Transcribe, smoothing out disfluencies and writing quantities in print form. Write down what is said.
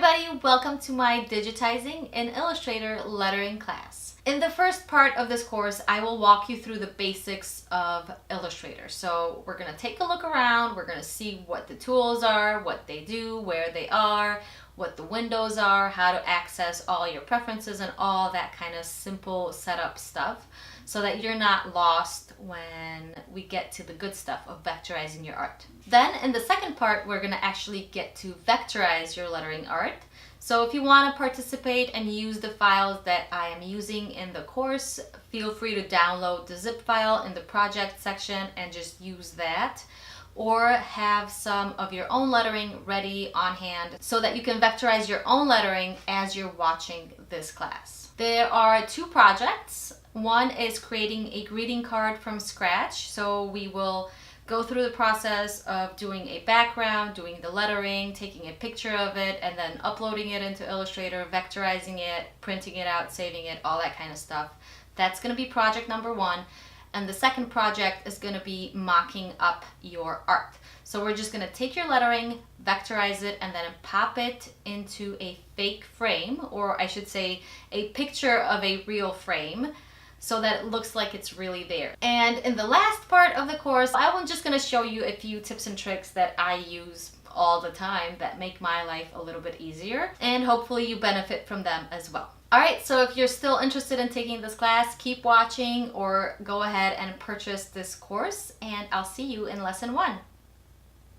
everybody, welcome to my Digitizing in Illustrator lettering class. In the first part of this course, I will walk you through the basics of Illustrator. So we're going to take a look around, we're going to see what the tools are, what they do, where they are, what the windows are, how to access all your preferences and all that kind of simple setup stuff so that you're not lost when we get to the good stuff of vectorizing your art. Then in the second part, we're going to actually get to vectorize your lettering art. So if you want to participate and use the files that I am using in the course, feel free to download the zip file in the project section and just use that. Or have some of your own lettering ready on hand so that you can vectorize your own lettering as you're watching this class. There are two projects. One is creating a greeting card from scratch. So we will go through the process of doing a background, doing the lettering, taking a picture of it, and then uploading it into Illustrator, vectorizing it, printing it out, saving it, all that kind of stuff. That's going to be project number one. And the second project is going to be mocking up your art. So we're just going to take your lettering, vectorize it, and then pop it into a fake frame, or I should say a picture of a real frame, so that it looks like it's really there. And in the last part of the course, I'm just going to show you a few tips and tricks that I use all the time that make my life a little bit easier, and hopefully you benefit from them as well. Alright, so if you're still interested in taking this class, keep watching or go ahead and purchase this course, and I'll see you in lesson 1.